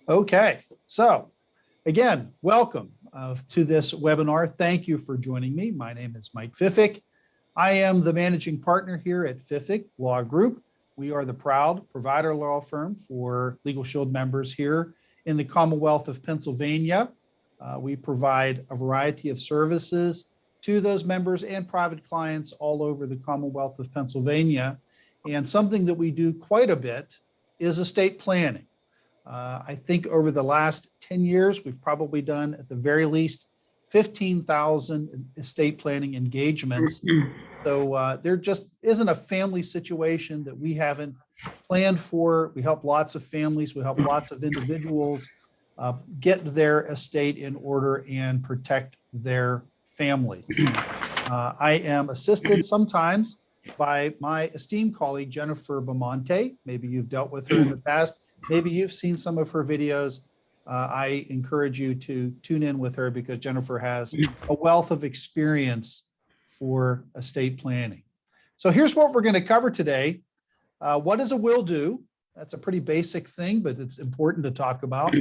Okay, so again, welcome to this webinar. Thank you for joining me. My name is Mike Fiffik. I am the managing partner here at Fiffik Law Group. We are the proud provider law firm for Legal Shield members here in the Commonwealth of Pennsylvania. We provide a variety of services to those members and private clients all over the Commonwealth of Pennsylvania. And something that we do quite a bit is estate planning. I think over the last 10 years, we've probably done at the very least 15,000 estate planning engagements. So there just isn't a family situation that we haven't planned for. We help lots of families, we help lots of individuals get their estate in order and protect their families. I am assisted sometimes by my esteemed colleague, Jennifer Bamonte. Maybe you've dealt with her in the past. Maybe you've seen some of her videos. I encourage you to tune in with her because Jennifer has a wealth of experience for estate planning. So here's what we're going to cover today. What does a will do? That's a pretty basic thing, but it's important to talk about.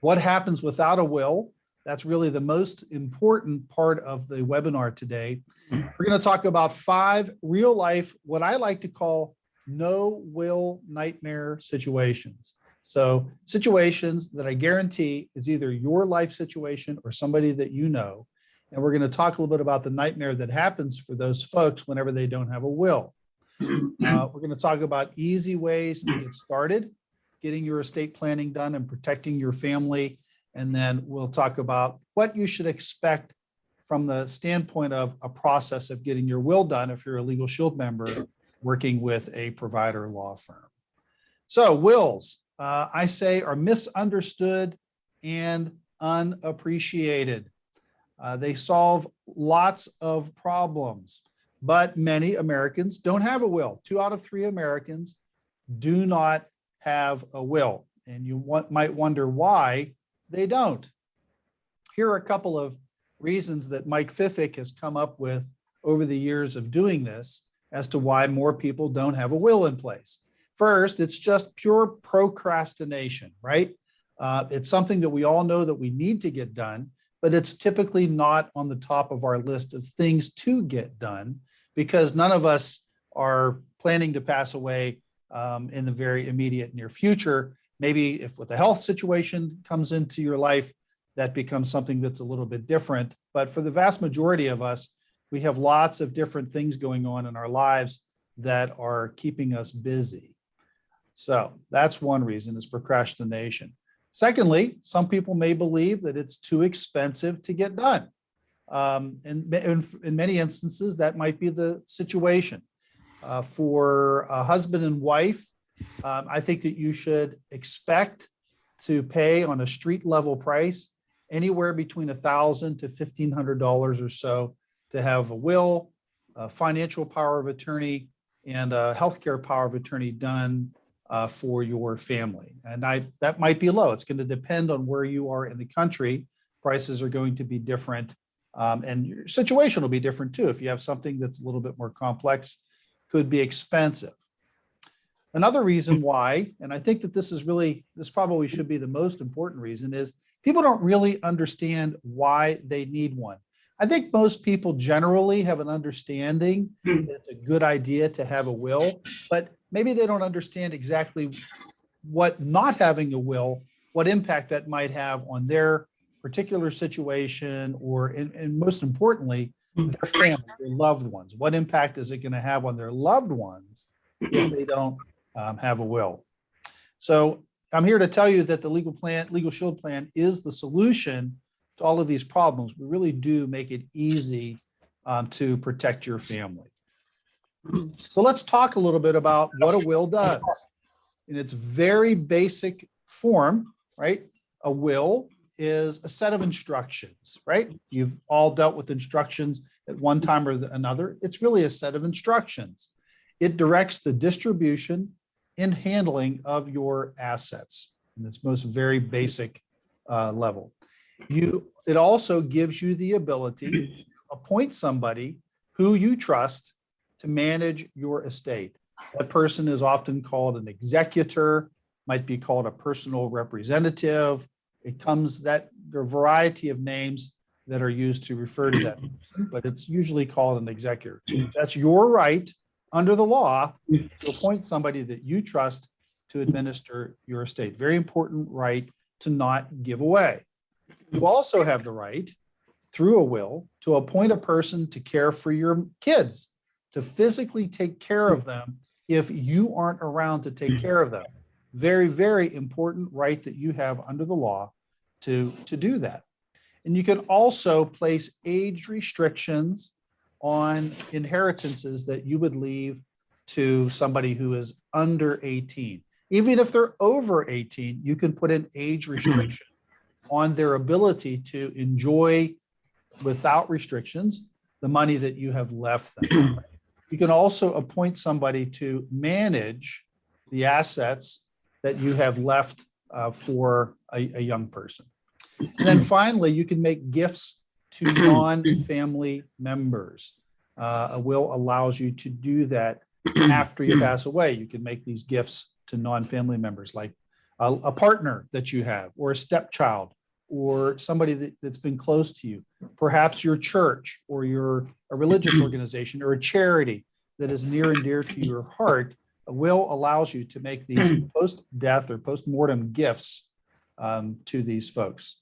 What happens without a will? That's really the most important part of the webinar today. We're going to talk about 5 real life, what I like to call no will nightmare situations. So situations that I guarantee is either your life situation or somebody that you know. And we're going to talk a little bit about the nightmare that happens for those folks whenever they don't have a will. We're going to talk about easy ways to get started, getting your estate planning done and protecting your family. And then we'll talk about what you should expect from the standpoint of a process of getting your will done if you're a Legal Shield member working with a provider law firm. So wills, I say, are misunderstood and unappreciated. They solve lots of problems, but many Americans don't have a will. 2 out of 3 Americans do not have a will. And you might wonder why they don't. Here are a couple of reasons that Mike Fiffik has come up with over the years of doing this as to why more people don't have a will in place. First, it's just pure procrastination, right? It's something that we all know that we need to get done, but it's typically not on the top of our list of things to get done because none of us are planning to pass away in the very immediate near future. Maybe if with a health situation comes into your life, that becomes something that's a little bit different. But for the vast majority of us, we have lots of different things going on in our lives that are keeping us busy. So that's one reason, is procrastination. Secondly, some people may believe that it's too expensive to get done. In many instances, that might be the situation. For a husband and wife, I think that you should expect to pay on a street level price anywhere between $1,000 to $1,500 or so to have a will, a financial power of attorney, and a healthcare power of attorney done for your family. And that might be low. It's going to depend on where you are in the country. Prices are going to be different, and your situation will be different too. If you have something that's a little bit more complex, could be expensive. Another reason why, and I think that this probably should be the most important reason, is people don't really understand why they need one. I think most people generally have an understanding that it's a good idea to have a will, but maybe they don't understand exactly what not having a will, what impact that might have on their particular situation, or, and most importantly, their family, their loved ones. What impact is it going to have on their loved ones if they don't have a will? So I'm here to tell you that the Legal Shield Plan is the solution to all of these problems. We really do make it easy to protect your family. So let's talk a little bit about what a will does. In its very basic form, right? A will is a set of instructions, right? You've all dealt with instructions at one time or another. It's really a set of instructions. It directs the distribution and handling of your assets in its most very basic level. It also gives you the ability to appoint somebody who you trust to manage your estate. That person is often called an executor, might be called a personal representative. It comes that there are a variety of names that are used to refer to that, but it's usually called an executor. That's your right under the law to appoint somebody that you trust to administer your estate. Very important right to not give away. You also have the right through a will to appoint a person to care for your kids, to physically take care of them if you aren't around to take care of them. Very, very important right that you have under the law to do that. And you can also place age restrictions on inheritances that you would leave to somebody who is under 18. Even if they're over 18, you can put an age restriction on their ability to enjoy without restrictions the money that you have left them. You can also appoint somebody to manage the assets that you have left for a young person. And then finally, you can make gifts to non-family members. A will allows you to do that after you pass away. You can make these gifts to non-family members, like a partner that you have, or a stepchild, or somebody that's been close to you, perhaps your church or a religious organization or a charity that is near and dear to your heart. A will allows you to make these post-death or post-mortem gifts to these folks.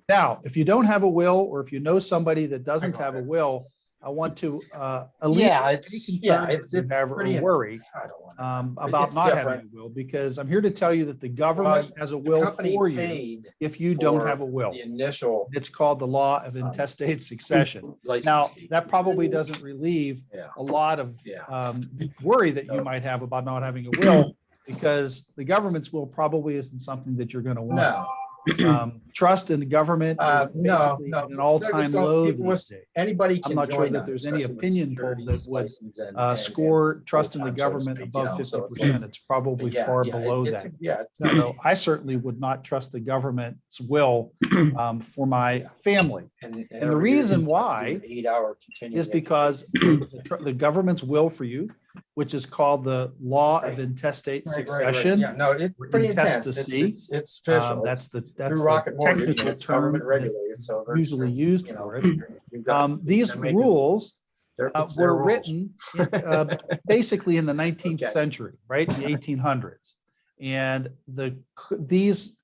Now, if you don't have a will, or if you know somebody that doesn't have a will, I want to alleviate any concern you have or worry about not having a will, because I'm here to tell you that the government has a will for you if you don't have a will. It's called the law of intestate succession. Now, that probably doesn't relieve a lot of worry that you might have about not having a will, because the government's will probably isn't something that you're going to want. Trust in the government is basically an all-time low these days. I'm not sure that there's any opinion poll that would score trust in the government above 50%. It's probably far below that. So I certainly would not trust the government's will for my family. And the reason why is because the government's will for you, which is called the law of intestate succession. Yeah, no, it's pretty intense. It's official. That's the Rocket Mortgage, technical it's term government regulated, so usually used for it. These rules were written basically in the 19th century, right? The 1800s. And these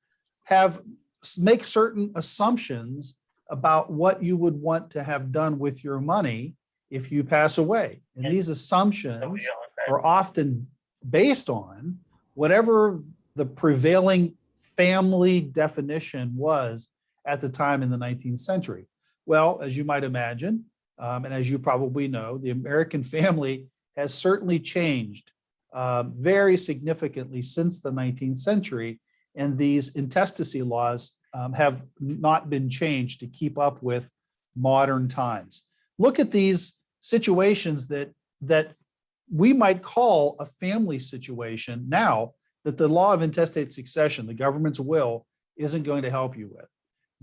make certain assumptions about what you would want to have done with your money if you pass away. And these assumptions are often based on whatever the prevailing family definition was at the time in the 19th century. Well, as you might imagine, and as you probably know, the American family has certainly changed very significantly since the 19th century. And these intestacy laws have not been changed to keep up with modern times. Look at these situations that we might call a family situation now that the law of intestate succession, the government's will, isn't going to help you with.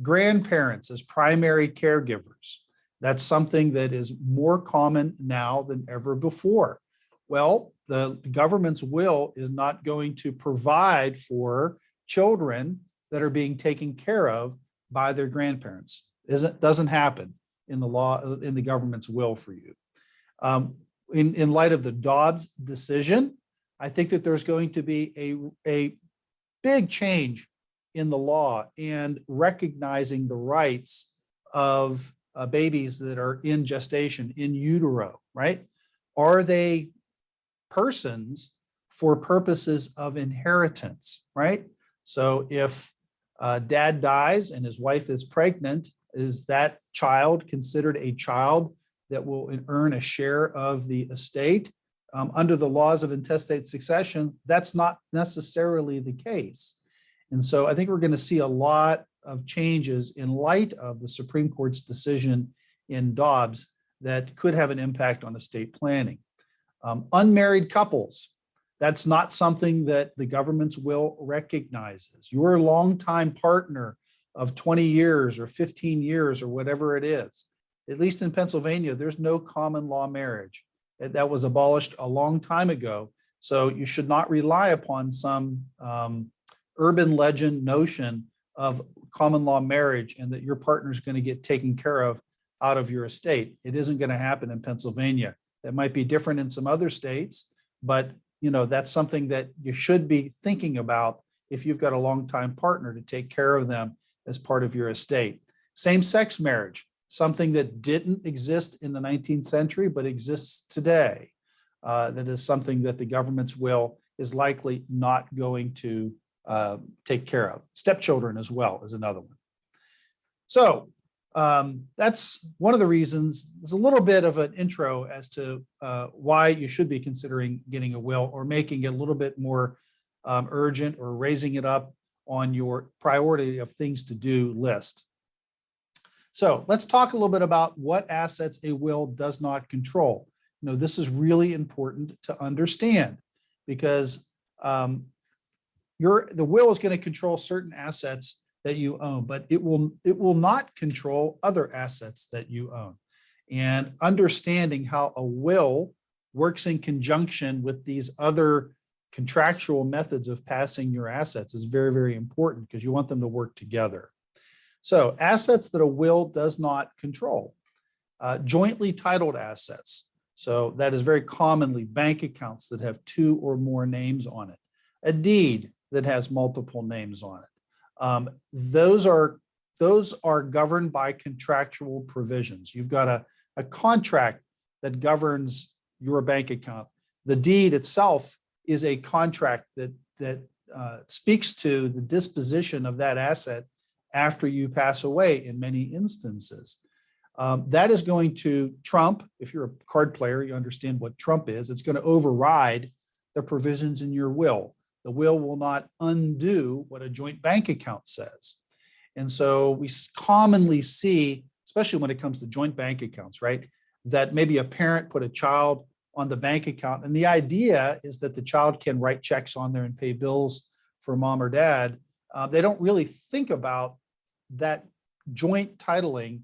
Grandparents as primary caregivers. That's something that is more common now than ever before. Well, the government's will is not going to provide for children that are being taken care of by their grandparents. Doesn't happen in the law, in the government's will for you. In light of the Dobbs decision, I think that there's going to be a big change in the law and recognizing the rights of babies that are in gestation, in utero, right? Are they persons for purposes of inheritance, right? So if dad dies and his wife is pregnant, is that child considered a child that will earn a share of the estate? Under the laws of intestate succession, that's not necessarily the case. And so I think we're going to see a lot of changes in light of the Supreme Court's decision in Dobbs that could have an impact on estate planning. Unmarried couples, that's not something that the government's will recognizes. Your longtime partner of 20 years or 15 years or whatever it is, at least in Pennsylvania, there's no common law marriage. That was abolished a long time ago. So you should not rely upon some urban legend notion of common law marriage and that your partner is going to get taken care of out of your estate. It isn't going to happen in Pennsylvania. That might be different in some other states, but that's something that you should be thinking about if you've got a longtime partner, to take care of them as part of your estate. Same-sex marriage, something that didn't exist in the 19th century, but exists today. That is something that the government's will is likely not going to take care of. Stepchildren as well is another one. So that's one of the reasons. There's a little bit of an intro as to why you should be considering getting a will, or making it a little bit more urgent, or raising it up on your priority of things to do list. So let's talk a little bit about what assets a will does not control. This is really important to understand, because the will is going to control certain assets that you own, but it will not control other assets that you own. And understanding how a will works in conjunction with these other contractual methods of passing your assets is very, very important, because you want them to work together. So assets that a will does not control: jointly titled assets. So that is very commonly bank accounts that have 2 or more names on it, a deed that has multiple names on it. Those are governed by contractual provisions. You've got a contract that governs your bank account. The deed itself is a contract that speaks to the disposition of that asset after you pass away in many instances. That is going to trump. If you're a card player, you understand what trump is. It's going to override the provisions in your will. The will not undo what a joint bank account says. And so we commonly see, especially when it comes to joint bank accounts, right, that maybe a parent put a child on the bank account, and the idea is that the child can write checks on there and pay bills for mom or dad. They don't really think about that joint titling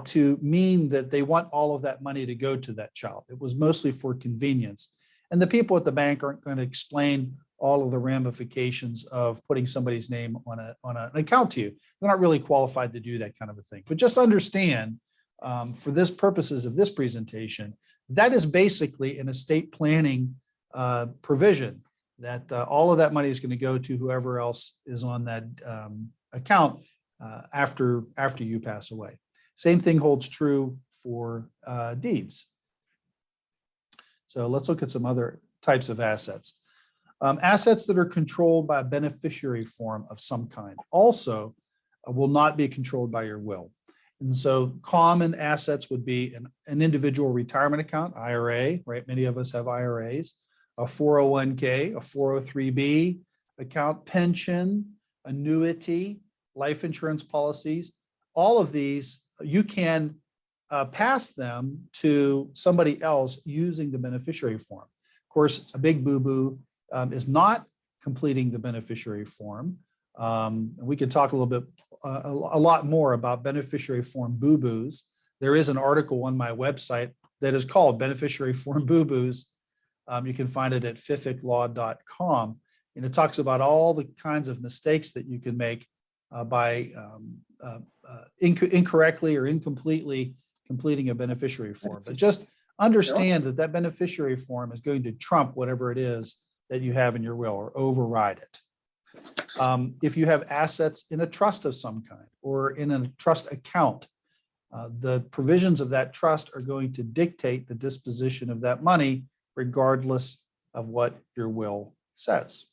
to mean that they want all of that money to go to that child. It was mostly for convenience. And the people at the bank aren't going to explain all of the ramifications of putting somebody's name on an account to you. They're not really qualified to do that kind of a thing. But just understand, for this purposes of this presentation, that is basically an estate planning provision, that all of that money is going to go to whoever else is on that account after you pass away. Same thing holds true for deeds. So let's look at some other types of assets. Assets that are controlled by a beneficiary form of some kind also will not be controlled by your will. And so common assets would be an individual retirement account, IRA, right? Many of us have IRAs, a 401k, a 403b account, pension, annuity, life insurance policies. All of these, you can pass them to somebody else using the beneficiary form. Of course, a big boo-boo is not completing the beneficiary form. We could talk a little bit, a lot more about beneficiary form boo-boos. There is an article on my website that is called Beneficiary Form Boo-boos. You can find it at fiffiklaw.com. And it talks about all the kinds of mistakes that you can make by incorrectly or incompletely completing a beneficiary form. But just understand that that beneficiary form is going to trump whatever it is that you have in your will, or override it. If you have assets in a trust of some kind or in a trust account, the provisions of that trust are going to dictate the disposition of that money, regardless of what your will says.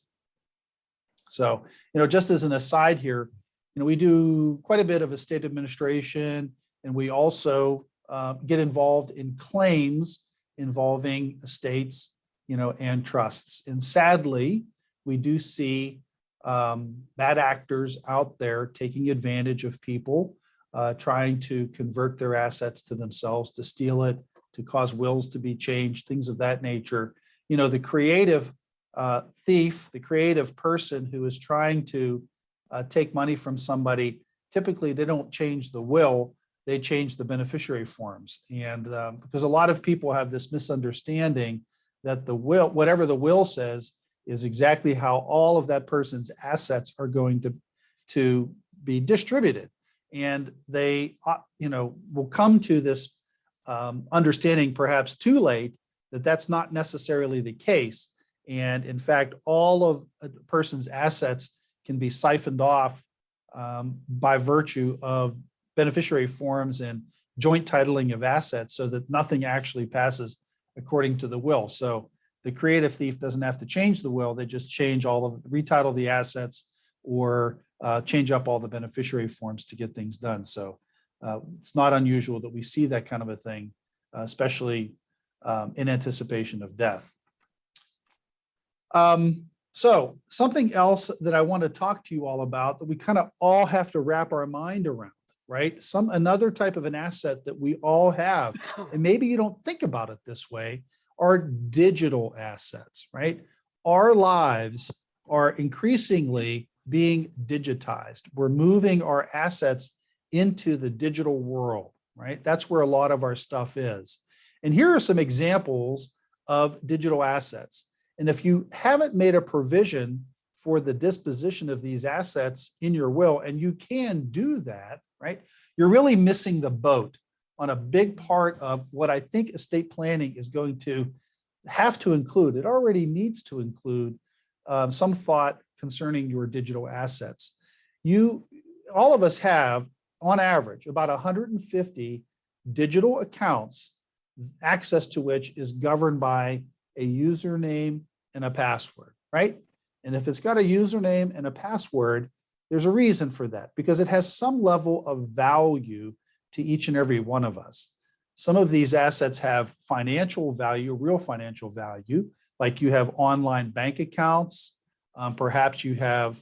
So, just as an aside here, we do quite a bit of estate administration, and we also get involved in claims involving estates, and trusts. And sadly, we do see bad actors out there taking advantage of people, trying to convert their assets to themselves, to steal it, to cause wills to be changed, things of that nature. The creative thief, the creative person who is trying to take money from somebody, typically they don't change the will, they change the beneficiary forms. And because a lot of people have this misunderstanding that the will, whatever the will says, is exactly how all of that person's assets are going to be distributed. And they, will come to this understanding perhaps too late that that's not necessarily the case. And in fact, all of a person's assets can be siphoned off by virtue of beneficiary forms and joint titling of assets, so that nothing actually passes according to the will. So the creative thief doesn't have to change the will. They just retitle the assets, or change up all the beneficiary forms to get things done. So it's not unusual that we see that kind of a thing, especially in anticipation of death. So something else that I want to talk to you all about that we kind of all have to wrap our mind around, right? Another type of an asset that we all have, and maybe you don't think about it this way, are digital assets, right? Our lives are increasingly being digitized. We're moving our assets into the digital world, right? That's where a lot of our stuff is. And here are some examples of digital assets. And if you haven't made a provision for the disposition of these assets in your will, and you can do that, right? You're really missing the boat on a big part of what I think estate planning is going to have to include. It already needs to include some thought concerning your digital assets. All of us have, on average, about 150 digital accounts, access to which is governed by a username and a password, right? And if it's got a username and a password, there's a reason for that, because it has some level of value to each and every one of us. Some of these assets have financial value, real financial value, like you have online bank accounts. Perhaps you have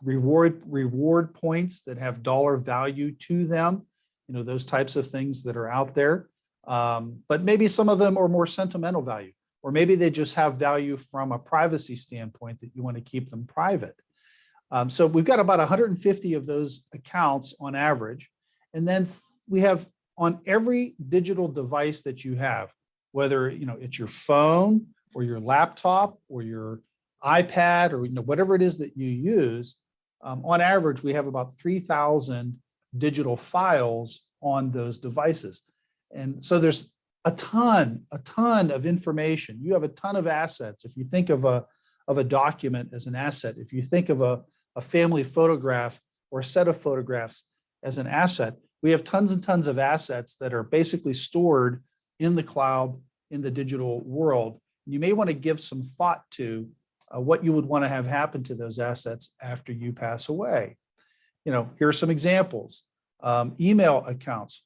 reward points that have dollar value to them, those types of things that are out there. But maybe some of them are more sentimental value, or maybe they just have value from a privacy standpoint that you want to keep them private. So we've got about 150 of those accounts on average. And then we have, on every digital device that you have, whether it's your phone or your laptop or your iPad or whatever it is that you use, on average, we have about 3,000 digital files on those devices. And so there's a ton of information. You have a ton of assets. If you think of a document as an asset, if you think of a family photograph or a set of photographs as an asset, we have tons and tons of assets that are basically stored in the cloud, in the digital world. You may want to give some thought to what you would want to have happen to those assets after you pass away. Here are some examples. Email accounts.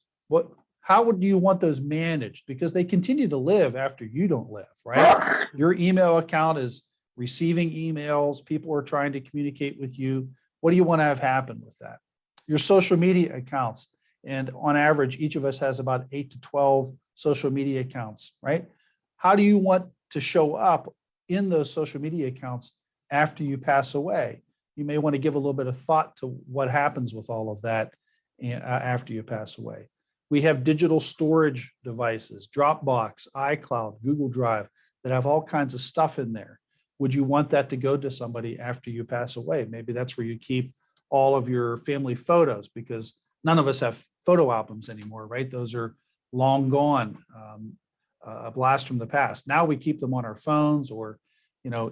How would you want those managed? Because they continue to live after you don't live, right? Your email account is receiving emails. People are trying to communicate with you. What do you want to have happen with that? Your social media accounts. And on average, each of us has about 8 to 12 social media accounts, right? How do you want to show up in those social media accounts after you pass away? You may want to give a little bit of thought to what happens with all of that after you pass away. We have digital storage devices, Dropbox, iCloud, Google Drive, that have all kinds of stuff in there. Would you want that to go to somebody after you pass away? Maybe that's where you keep all of your family photos, because none of us have photo albums anymore, right? Those are long gone, a blast from the past. Now we keep them on our phones or,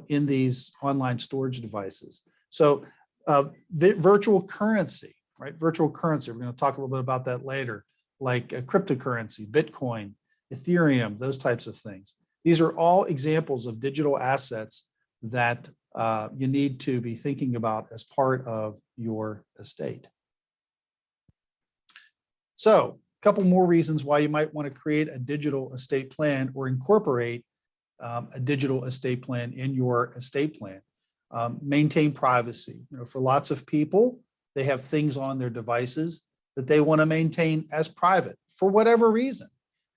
in these online storage devices. So virtual currency, right? Virtual currency, we're going to talk a little bit about that later, like cryptocurrency, Bitcoin, Ethereum, those types of things. These are all examples of digital assets that you need to be thinking about as part of your estate. So a couple more reasons why you might want to create a digital estate plan or incorporate a digital estate plan in your estate plan. Maintain privacy. For lots of people, they have things on their devices that they want to maintain as private for whatever reason.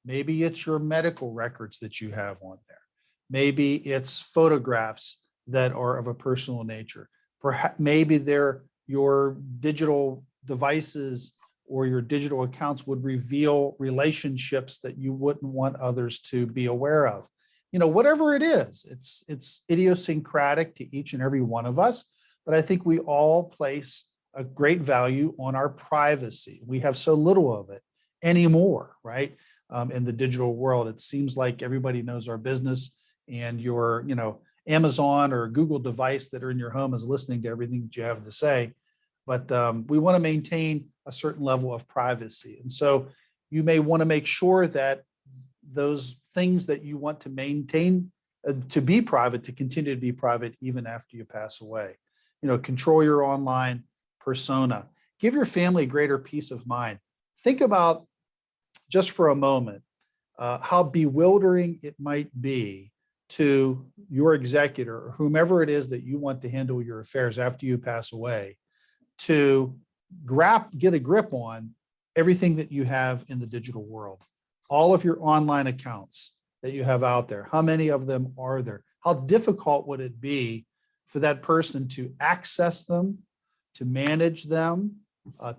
Maybe it's your medical records that you have on there. Maybe it's photographs that are of a personal nature. Perhaps maybe they're your digital devices or your digital accounts would reveal relationships that you wouldn't want others to be aware of. Whatever it is, it's idiosyncratic to each and every one of us, but I think we all place a great value on our privacy. We have so little of it anymore, right? In the digital world, it seems like everybody knows our business, and your, Amazon or Google device that are in your home is listening to everything that you have to say. But we want to maintain a certain level of privacy. And so you may want to make sure that those things that you want to maintain to be private, to continue to be private even after you pass away. Control your online persona. Give your family greater peace of mind. Think about, just for a moment, how bewildering it might be to your executor or whomever it is that you want to handle your affairs after you pass away, to get a grip on everything that you have in the digital world, all of your online accounts that you have out there. How many of them are there? How difficult would it be for that person to access them, to manage them,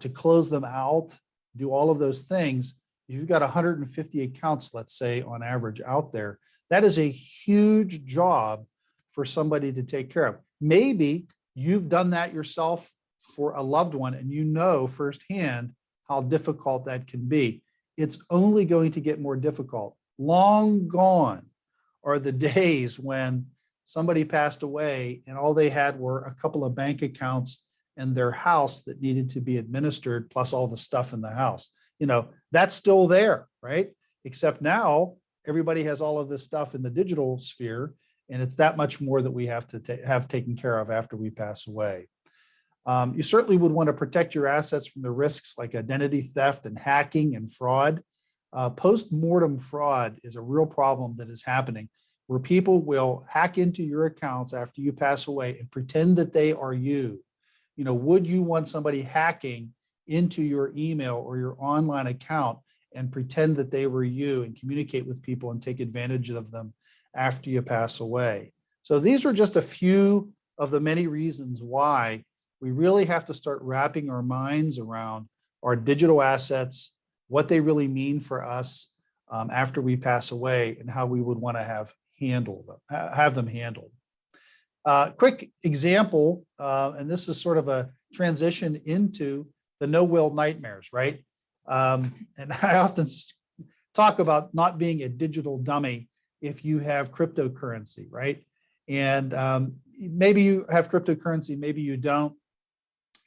to close them out, do all of those things? If you've got 150 accounts, let's say, on average out there, that is a huge job for somebody to take care of. Maybe you've done that yourself for a loved one, and you know firsthand how difficult that can be. It's only going to get more difficult. Long gone are the days when somebody passed away and all they had were a couple of bank accounts and their house that needed to be administered, plus all the stuff in the house. That's still there, right? Except now everybody has all of this stuff in the digital sphere, and it's that much more that we have to have taken care of after we pass away. You certainly would want to protect your assets from the risks like identity theft and hacking and fraud. Post-mortem fraud is a real problem that is happening, where people will hack into your accounts after you pass away and pretend that they are you. Would you want somebody hacking into your email or your online account and pretend that they were you and communicate with people and take advantage of them after you pass away? So these are just a few of the many reasons why we really have to start wrapping our minds around our digital assets, what they really mean for us after we pass away, and how we would want to have them handled. Quick example, and this is sort of a transition into the no-will nightmares, right? And I often talk about not being a digital dummy if you have cryptocurrency, right? And maybe you have cryptocurrency, maybe you don't.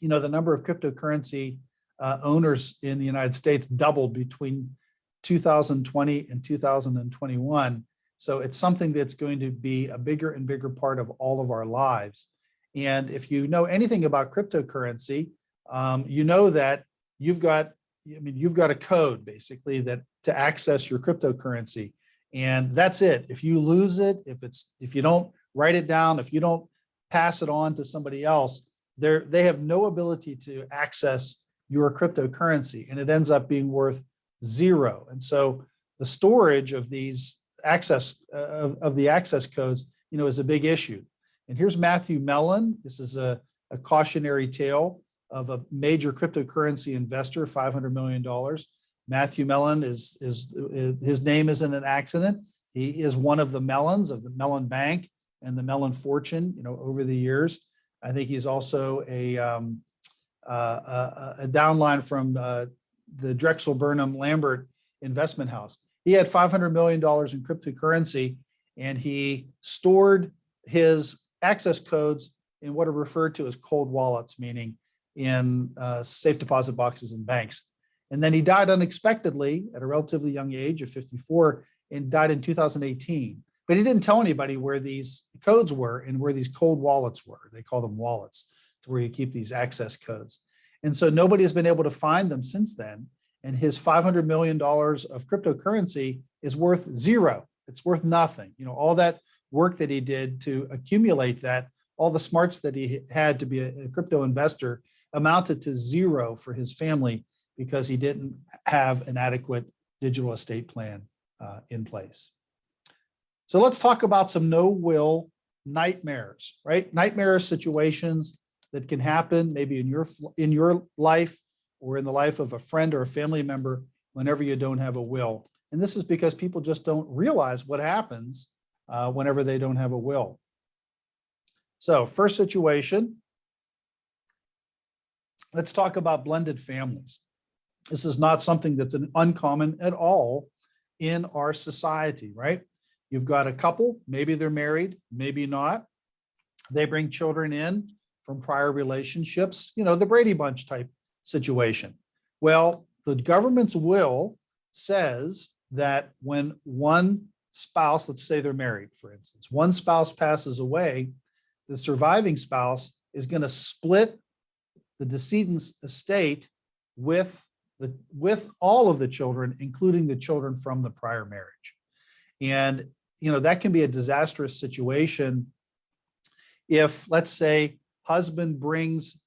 The number of cryptocurrency owners in the United States doubled between 2020 and 2021. So it's something that's going to be a bigger and bigger part of all of our lives. And if you know anything about cryptocurrency, you know that you've got a code basically that to access your cryptocurrency, and that's it. If you lose it, if you don't write it down, if you don't pass it on to somebody else, they have no ability to access your cryptocurrency, and it ends up being worth zero. And so the storage of these access codes, is a big issue. And here's Matthew Mellon. This is a cautionary tale of a major cryptocurrency investor, $500 million. Matthew Mellon his name isn't an accident. He is one of the Mellons of the Mellon Bank and the Mellon fortune, over the years. I think he's also a downline from the Drexel Burnham Lambert investment house. He had $500 million in cryptocurrency, and he stored his access codes in what are referred to as cold wallets, meaning in safe deposit boxes in banks. And then he died unexpectedly at a relatively young age of 54 and died in 2018. But he didn't tell anybody where these codes were and where these cold wallets were. They call them wallets, to where you keep these access codes. And so nobody has been able to find them since then. And his $500 million of cryptocurrency is worth zero. It's worth nothing. All that work that he did to accumulate that, all the smarts that he had to be a crypto investor amounted to zero for his family because he didn't have an adequate digital estate plan in place. So let's talk about some no-will nightmares, right? Nightmare situations that can happen maybe in your life or in the life of a friend or a family member whenever you don't have a will. And this is because people just don't realize what happens whenever they don't have a will. So first situation, let's talk about blended families. This is not something that's uncommon at all in our society, right? You've got a couple, maybe they're married, maybe not. They bring children in from prior relationships, the Brady Bunch type situation. Well, the government's will says that when one spouse, let's say they're married, for instance, one spouse passes away, the surviving spouse is going to split the decedent's estate with all of the children, including the children from the prior marriage. And, that can be a disastrous situation if, let's say, husband brings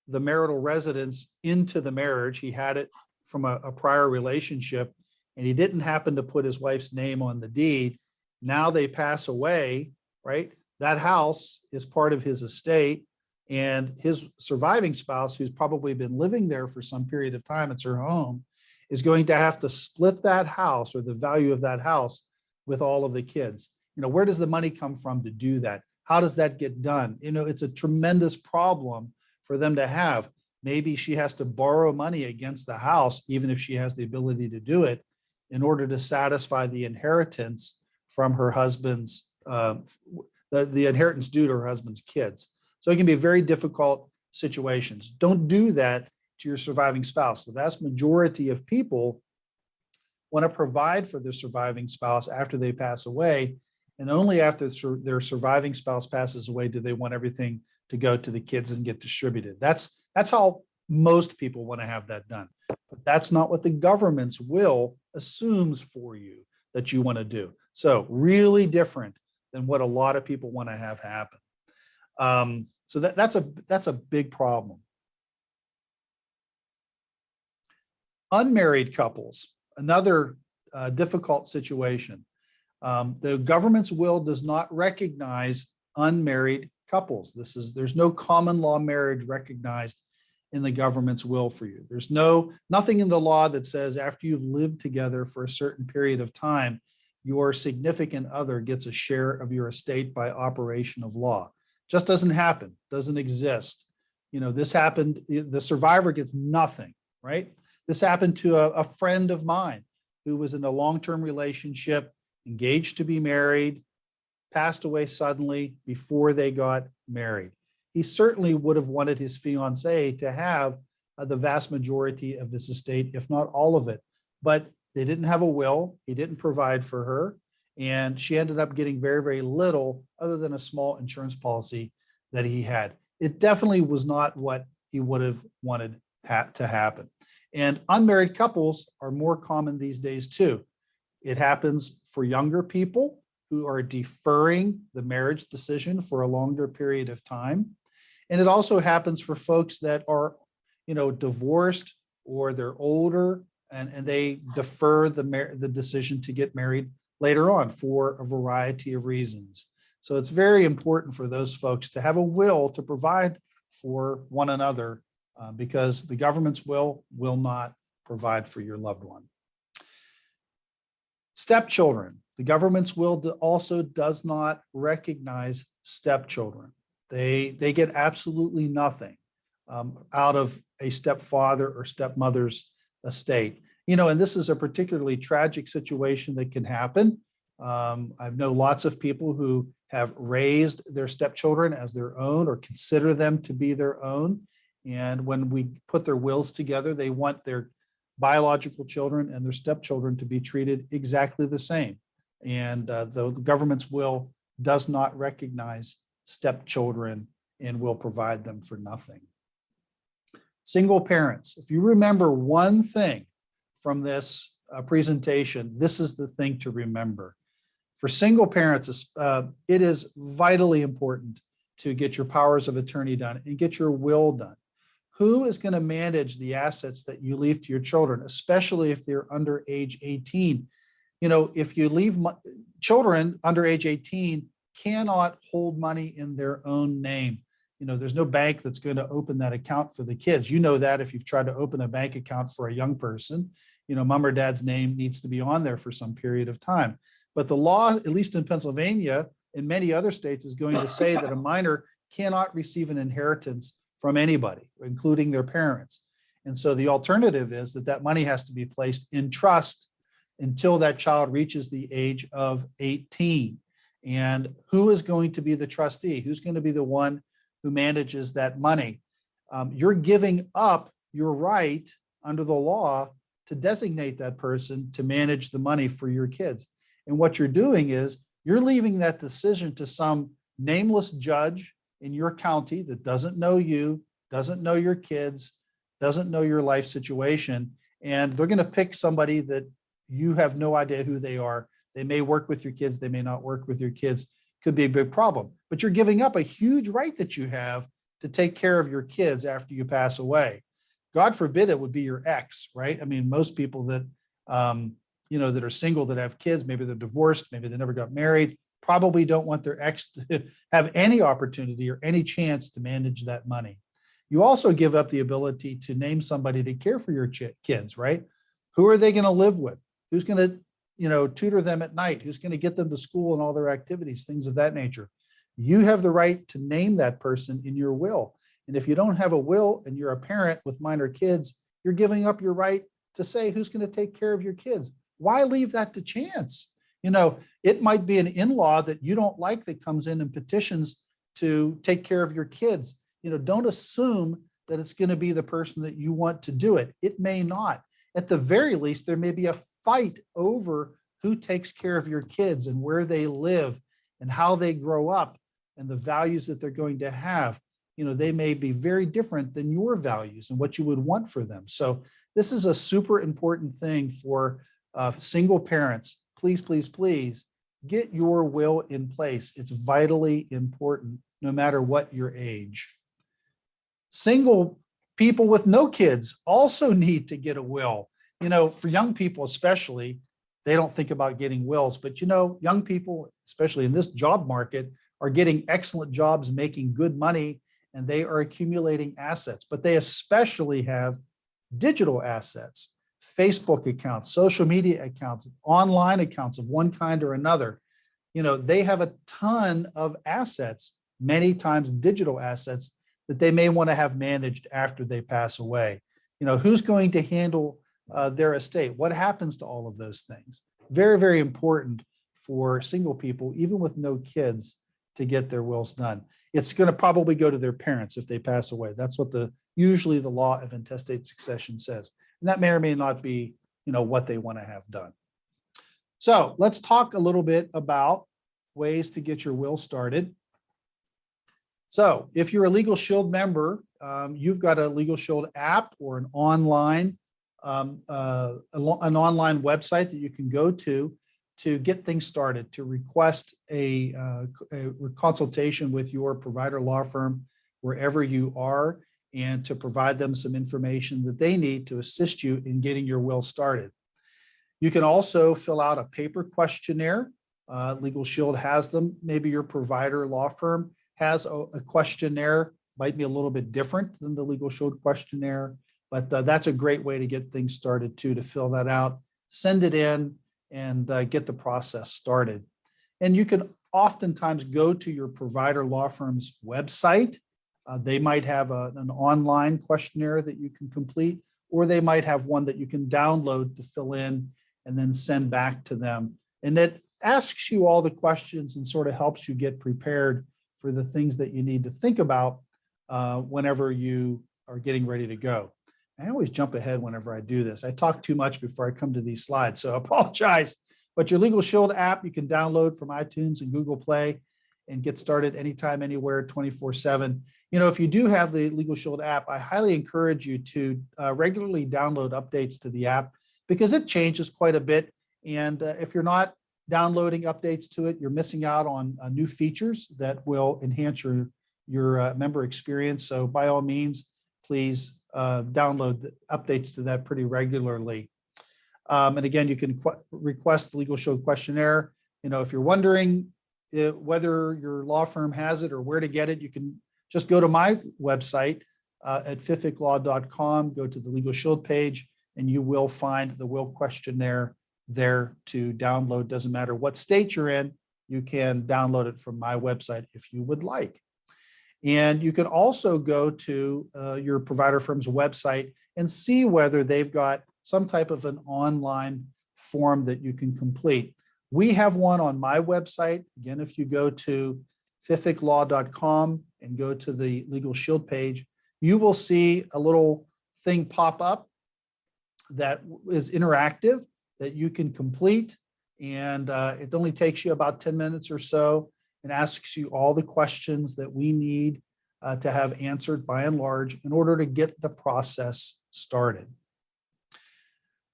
the marital residence into the marriage. He had it from a prior relationship, and he didn't happen to put his wife's name on the deed. Now they pass away, right? That house is part of his estate, and his surviving spouse, who's probably been living there for some period of time, it's her home, is going to have to split that house or the value of that house with all of the kids. Where does the money come from to do that? How does that get done? It's a tremendous problem for them to have. Maybe she has to borrow money against the house, even if she has the ability to do it, in order to satisfy the inheritance from her husband's, the inheritance due to her husband's kids. So it can be very difficult situations. Don't do that to your surviving spouse. The vast majority of people want to provide for their surviving spouse after they pass away. And only after their surviving spouse passes away do they want everything to go to the kids and get distributed. That's how most people want to have that done. But that's not what the government's will assumes for you that you want to do. So really different than what a lot of people want to have happen. So that's a big problem. Unmarried couples, another difficult situation. The government's will does not recognize unmarried couples. There's no common law marriage recognized in the government's will for you. There's nothing in the law that says after you've lived together for a certain period of time, your significant other gets a share of your estate by operation of law. Just doesn't happen, doesn't exist. This happened, the survivor gets nothing, right? This happened to a friend of mine who was in a long-term relationship, engaged to be married, passed away suddenly before they got married. He certainly would have wanted his fiancée to have the vast majority of his estate, if not all of it. But they didn't have a will. He didn't provide for her. And she ended up getting very, very little other than a small insurance policy that he had. It definitely was not what he would have wanted to happen. And unmarried couples are more common these days too. It happens for younger people who are deferring the marriage decision for a longer period of time. And it also happens for folks that are, divorced or they're older and they defer the decision to get married later on for a variety of reasons. So it's very important for those folks to have a will to provide for one another because the government's will not provide for your loved one. Stepchildren. The government's will also does not recognize stepchildren. They get absolutely nothing out of a stepfather or stepmother's estate. And this is a particularly tragic situation that can happen. I know lots of people who have raised their stepchildren as their own or consider them to be their own. And when we put their wills together, they want their biological children and their stepchildren to be treated exactly the same. And the government's will does not recognize stepchildren and will provide them for nothing. Single parents. If you remember one thing from this presentation, this is the thing to remember. For single parents, it is vitally important to get your powers of attorney done and get your will done. Who is going to manage the assets that you leave to your children, especially if they're under age 18? If you leave children under age 18 cannot hold money in their own name. There's no bank that's going to open that account for the kids. You know that if you've tried to open a bank account for a young person, mom or dad's name needs to be on there for some period of time. But the law, at least in Pennsylvania, in many other states, is going to say that a minor cannot receive an inheritance from anybody, including their parents. And so the alternative is that money has to be placed in trust until that child reaches the age of 18. And who is going to be the trustee? Who's going to be the one who manages that money? You're giving up your right under the law to designate that person to manage the money for your kids. And what you're doing is you're leaving that decision to some nameless judge in your county that doesn't know you, doesn't know your kids, doesn't know your life situation. And they're going to pick somebody that you have no idea who they are. They may work with your kids. They may not work with your kids. Could be a big problem, but you're giving up a huge right that you have to take care of your kids after you pass away. God forbid it would be your ex, right? I mean, most people that, that are single, that have kids, maybe they're divorced, maybe they never got married, probably don't want their ex to have any opportunity or any chance to manage that money. You also give up the ability to name somebody to care for your kids, right? Who are they going to live with? Who's going to, tutor them at night? Who's going to get them to school and all their activities, things of that nature? You have the right to name that person in your will. And if you don't have a will and you're a parent with minor kids, you're giving up your right to say who's going to take care of your kids. Why leave that to chance? It might be an in-law that you don't like that comes in and petitions to take care of your kids. Don't assume that it's going to be the person that you want to do it. It may not. At the very least, there may be a fight over who takes care of your kids and where they live and how they grow up and the values that they're going to have. They may be very different than your values and what you would want for them. So this is a super important thing for single parents. Please, please, please get your will in place. It's vitally important, no matter what your age. Single people with no kids also need to get a will. For young people especially, they don't think about getting wills, but young people, especially in this job market, are getting excellent jobs, making good money, and they are accumulating assets, but they especially have digital assets, Facebook accounts, social media accounts, online accounts of one kind or another. They have a ton of assets, many times digital assets, that they may want to have managed after they pass away. Who's going to handle their estate? What happens to all of those things? Very, very important for single people, even with no kids, to get their wills done. It's going to probably go to their parents if they pass away. That's what usually the law of intestate succession says. And that may or may not be, what they want to have done. So let's talk a little bit about ways to get your will started. So if you're a Legal Shield member, you've got a Legal Shield app or an online website that you can go to get things started, to request a consultation with your provider law firm wherever you are, and to provide them some information that they need to assist you in getting your will started. You can also fill out a paper questionnaire. Legal Shield has them. Maybe your provider law firm has a questionnaire, might be a little bit different than the Legal Shield questionnaire, but that's a great way to get things started too, to fill that out, send it in, and get the process started. And you can oftentimes go to your provider law firm's website. They might have an online questionnaire that you can complete, or they might have one that you can download to fill in and then send back to them. And it asks you all the questions and sort of helps you get prepared for the things that you need to think about whenever you are getting ready to go. I always jump ahead whenever I do this. I talk too much before I come to these slides, so I apologize. But your Legal Shield app, you can download from iTunes and Google Play and get started anytime, anywhere, 24/7. If you do have the Legal Shield app, I highly encourage you to regularly download updates to the app, because it changes quite a bit. And if you're not downloading updates to it, you're missing out on new features that will enhance your member experience. So by all means, please download the updates to that pretty regularly. And again, you can request the Legal Shield questionnaire. If you're wondering whether your law firm has it or where to get it, you can just go to my website at fiffiklaw.com, go to the Legal Shield page, and you will find the will questionnaire there to download. Doesn't matter what state you're in, you can download it from my website if you would like. And you can also go to your provider firm's website and see whether they've got some type of an online form that you can complete. We have one on my website. Again, if you go to fiffiklaw.com and go to the Legal Shield page, you will see a little thing pop up that is interactive that you can complete. And it only takes you about 10 minutes or so and asks you all the questions that we need to have answered by and large in order to get the process started.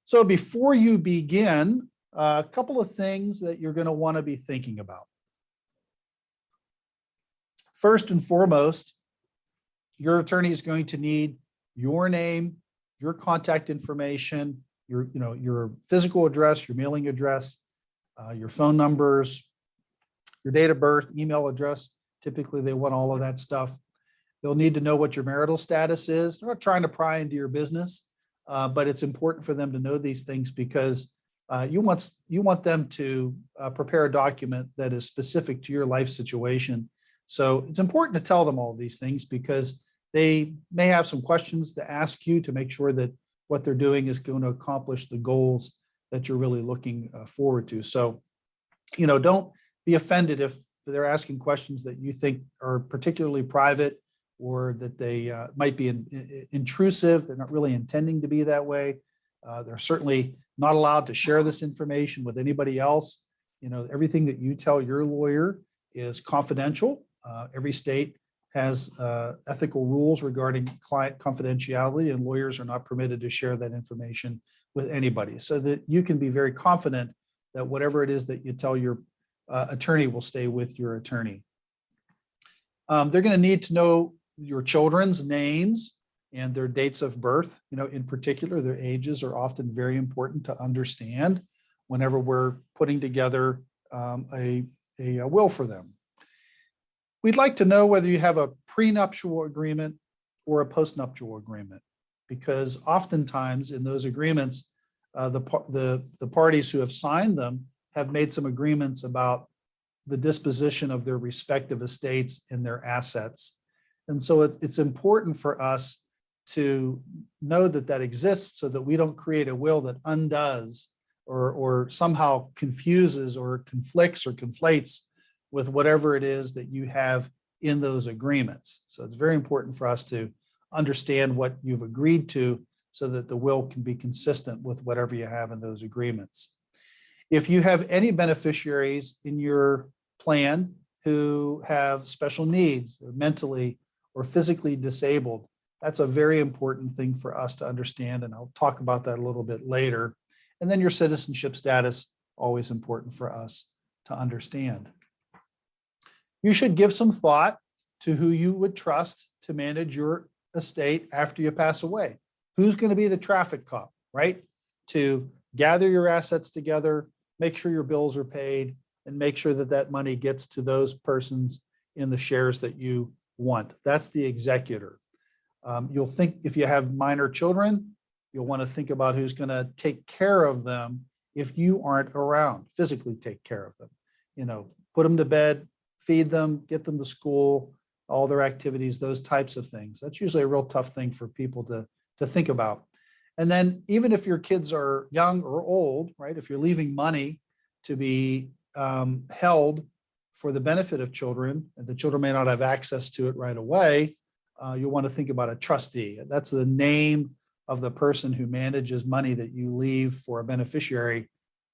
So before you begin, a couple of things that you're going to want to be thinking about. First and foremost, your attorney is going to need your name, your contact information, your physical address, your mailing address, your phone numbers, your date of birth, email address. Typically, they want all of that stuff. They'll need to know what your marital status is. They're not trying to pry into your business, but it's important for them to know these things because you want them to prepare a document that is specific to your life situation. So it's important to tell them all of these things because they may have some questions to ask you to make sure that what they're doing is going to accomplish the goals that you're really looking forward to. So, don't be offended if they're asking questions that you think are particularly private or that they might be intrusive. They're not really intending to be that way. They're certainly not allowed to share this information with anybody else. Everything that you tell your lawyer is confidential. Every state has ethical rules regarding client confidentiality, and lawyers are not permitted to share that information with anybody, so that you can be very confident that whatever it is that you tell your attorney will stay with your attorney. They're going to need to know your children's names and their dates of birth. In particular, their ages are often very important to understand whenever we're putting together a will for them. We'd like to know whether you have a prenuptial agreement or a postnuptial agreement, because oftentimes in those agreements, the parties who have signed them have made some agreements about the disposition of their respective estates and their assets. And so it's important for us to know that that exists so that we don't create a will that undoes or somehow confuses or conflicts or conflates with whatever it is that you have in those agreements. So it's very important for us to understand what you've agreed to so that the will can be consistent with whatever you have in those agreements. If you have any beneficiaries in your plan who have special needs, they're mentally or physically disabled, that's a very important thing for us to understand, and I'll talk about that a little bit later. And then your citizenship status, always important for us to understand. You should give some thought to who you would trust to manage your estate after you pass away. Who's going to be the traffic cop, right? To gather your assets together, make sure your bills are paid, and make sure that that money gets to those persons in the shares that you want. That's the executor. You'll think if you have minor children, you'll want to think about who's going to take care of them if you aren't around, physically take care of them. Put them to bed, feed them, get them to school, all their activities, those types of things. That's usually a real tough thing for people to think about. And then even if your kids are young or old, right, if you're leaving money to be held for the benefit of children, and the children may not have access to it right away, you'll want to think about a trustee. That's the name of the person who manages money that you leave for a beneficiary,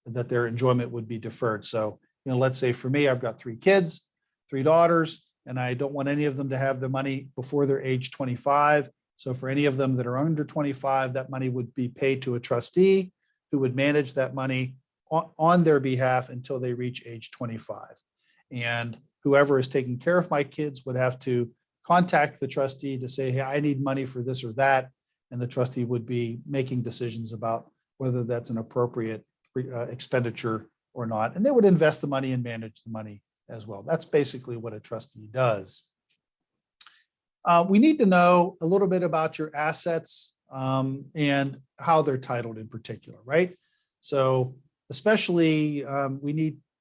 that their enjoyment would be deferred. So, let's say for me, I've got 3 kids, 3 daughters, and I don't want any of them to have the money before they're age 25. So for any of them that are under 25, that money would be paid to a trustee who would manage that money on their behalf until they reach age 25. And whoever is taking care of my kids would have to contact the trustee to say, hey, I need money for this or that. And the trustee would be making decisions about whether that's an appropriate expenditure or not. And they would invest the money and manage the money as well. That's basically what a trustee does. We need to know a little bit about your assets and how they're titled in particular, right? So especially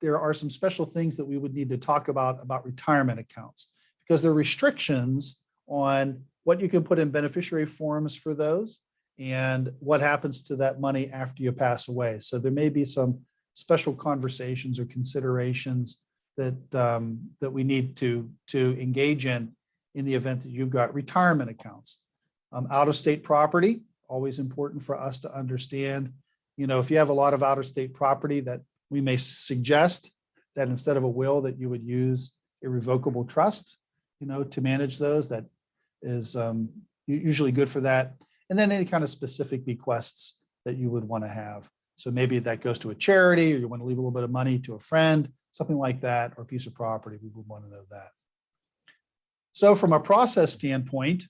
there are some special things that we would need to talk about retirement accounts, because there are restrictions on what you can put in beneficiary forms for those and what happens to that money after you pass away. So there may be some special conversations or considerations that we need to engage in the event that you've got retirement accounts. Out-of-state property, always important for us to understand. If you have a lot of out-of-state property, that we may suggest that instead of a will, that you would use irrevocable trust, to manage those. That is usually good for that. And then any kind of specific bequests that you would want to have. So maybe that goes to a charity, or you want to leave a little bit of money to a friend, something like that, or a piece of property. We would want to know that. So from a process standpoint,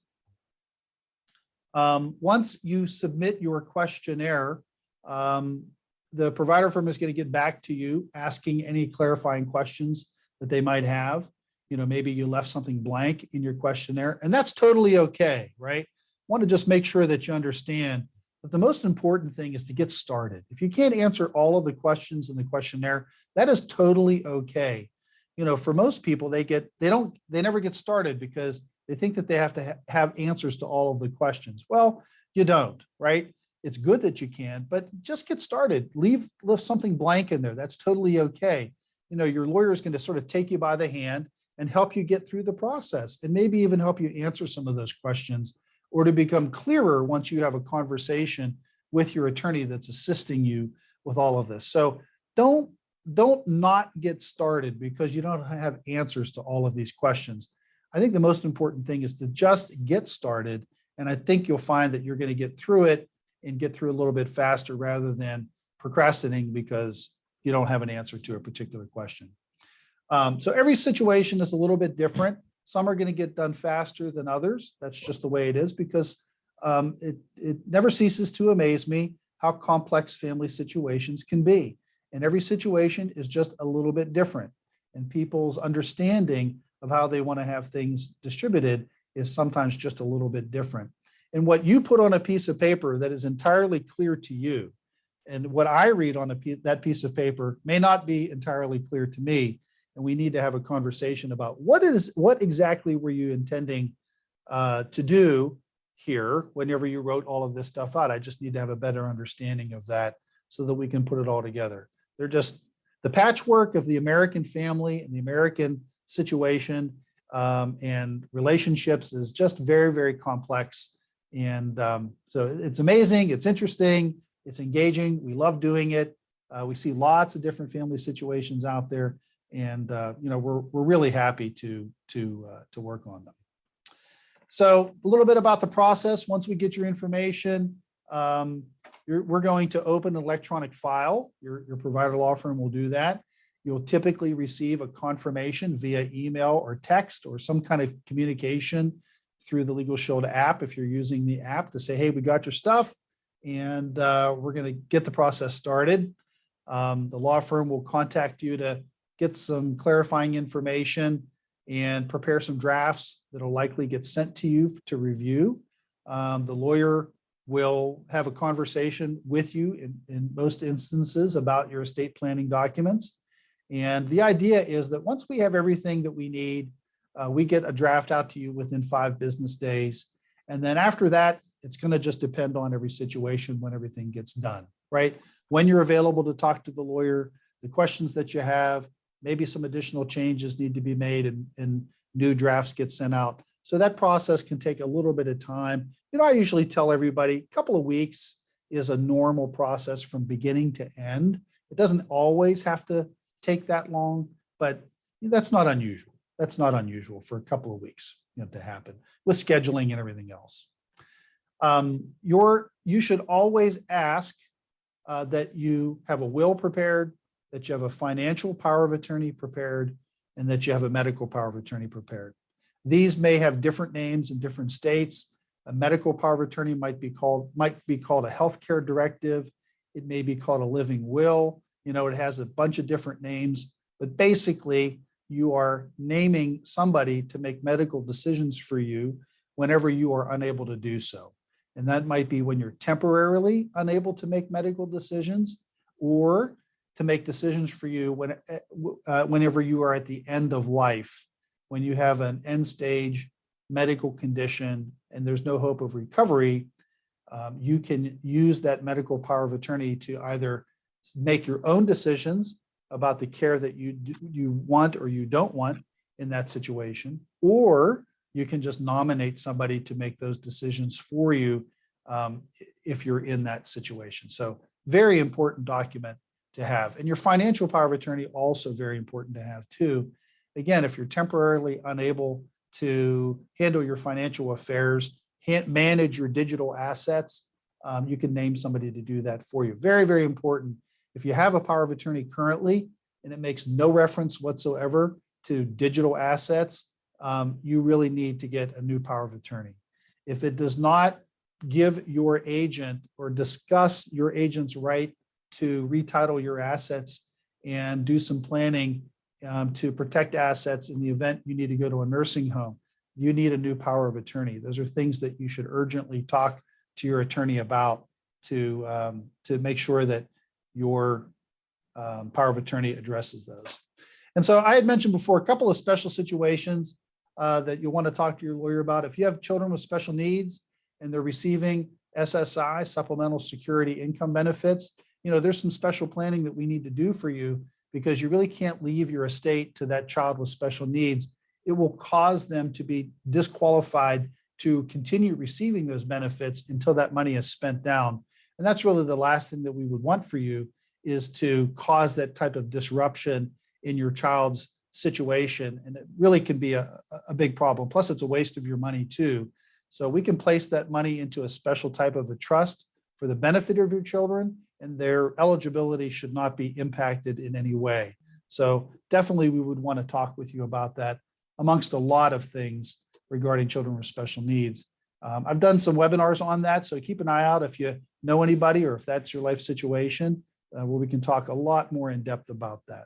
once you submit your questionnaire, the provider firm is going to get back to you asking any clarifying questions that they might have. Maybe you left something blank in your questionnaire, and that's totally okay, right? Want to just make sure that you understand that the most important thing is to get started. If you can't answer all of the questions in the questionnaire, that is totally okay. For most people, they never get started because they think that they have to have answers to all of the questions. Well, you don't, right? It's good that you can, but just get started. Leave something blank in there. That's totally okay. Your lawyer is going to sort of take you by the hand and help you get through the process, and maybe even help you answer some of those questions, or to become clearer once you have a conversation with your attorney that's assisting you with all of this. So don't not get started because you don't have answers to all of these questions. I think the most important thing is to just get started. And I think you'll find that you're going to get through it and get through a little bit faster rather than procrastinating because you don't have an answer to a particular question. So every situation is a little bit different. Some are going to get done faster than others. That's just the way it is, because it never ceases to amaze me how complex family situations can be. And every situation is just a little bit different. And people's understanding of how they want to have things distributed is sometimes just a little bit different. And what you put on a piece of paper that is entirely clear to you, and what I read on that piece of paper may not be entirely clear to me. And we need to have a conversation about what exactly were you intending to do here whenever you wrote all of this stuff out. I just need to have a better understanding of that so that we can put it all together. They're just the patchwork of the American family and the American situation and relationships is just very, very complex. And so it's amazing. It's interesting. It's engaging. We love doing it. We see lots of different family situations out there. And we're really happy to work on them. So a little bit about the process. Once we get your information, we're going to open an electronic file. Your provider law firm will do that. You'll typically receive a confirmation via email or text or some kind of communication through the Legal Shield app if you're using the app to say, hey, we got your stuff, and we're going to get the process started. The law firm will contact you to get some clarifying information and prepare some drafts that'll likely get sent to you to review. The lawyer will have a conversation with you in most instances about your estate planning documents. And the idea is that once we have everything that we need, we get a draft out to you within 5 business days. And then after that, it's going to just depend on every situation when everything gets done, right? When you're available to talk to the lawyer, the questions that you have, maybe some additional changes need to be made and new drafts get sent out. So that process can take a little bit of time. I usually tell everybody a couple of weeks is a normal process from beginning to end. It doesn't always have to take that long, but that's not unusual. That's not unusual for a couple of weeks to happen with scheduling and everything else. You should always ask that you have a will prepared, that you have a financial power of attorney prepared, and that you have a medical power of attorney prepared. These may have different names in different states. A medical power of attorney might be called a healthcare directive. It may be called a living will. It has a bunch of different names, but basically you are naming somebody to make medical decisions for you whenever you are unable to do so. And that might be when you're temporarily unable to make medical decisions, or to make decisions for you whenever you are at the end of life, when you have an end stage medical condition and there's no hope of recovery. You can use that medical power of attorney to either make your own decisions about the care that you want or you don't want in that situation, or you can just nominate somebody to make those decisions for you if you're in that situation. So very important document to have. And your financial power of attorney, also very important to have too. Again, if you're temporarily unable to handle your financial affairs, manage your digital assets, you can name somebody to do that for you. Very, very important. If you have a power of attorney currently and it makes no reference whatsoever to digital assets, you really need to get a new power of attorney. If it does not give your agent or discuss your agent's right to retitle your assets and do some planning to protect assets in the event you need to go to a nursing home, you need a new power of attorney. Those are things that you should urgently talk to your attorney about to make sure that your power of attorney addresses those. And so I had mentioned before a couple of special situations that you'll want to talk to your lawyer about. If you have children with special needs and they're receiving SSI, supplemental security income benefits, there's some special planning that we need to do for you, because you really can't leave your estate to that child with special needs. It will cause them to be disqualified to continue receiving those benefits until that money is spent down. And that's really the last thing that we would want for you, is to cause that type of disruption in your child's situation. And it really can be a big problem. Plus, it's a waste of your money too. So we can place that money into a special type of a trust for the benefit of your children, and their eligibility should not be impacted in any way. So definitely we would want to talk with you about that, amongst a lot of things regarding children with special needs. I've done some webinars on that, so keep an eye out if you know anybody or if that's your life situation, where we can talk a lot more in depth about that.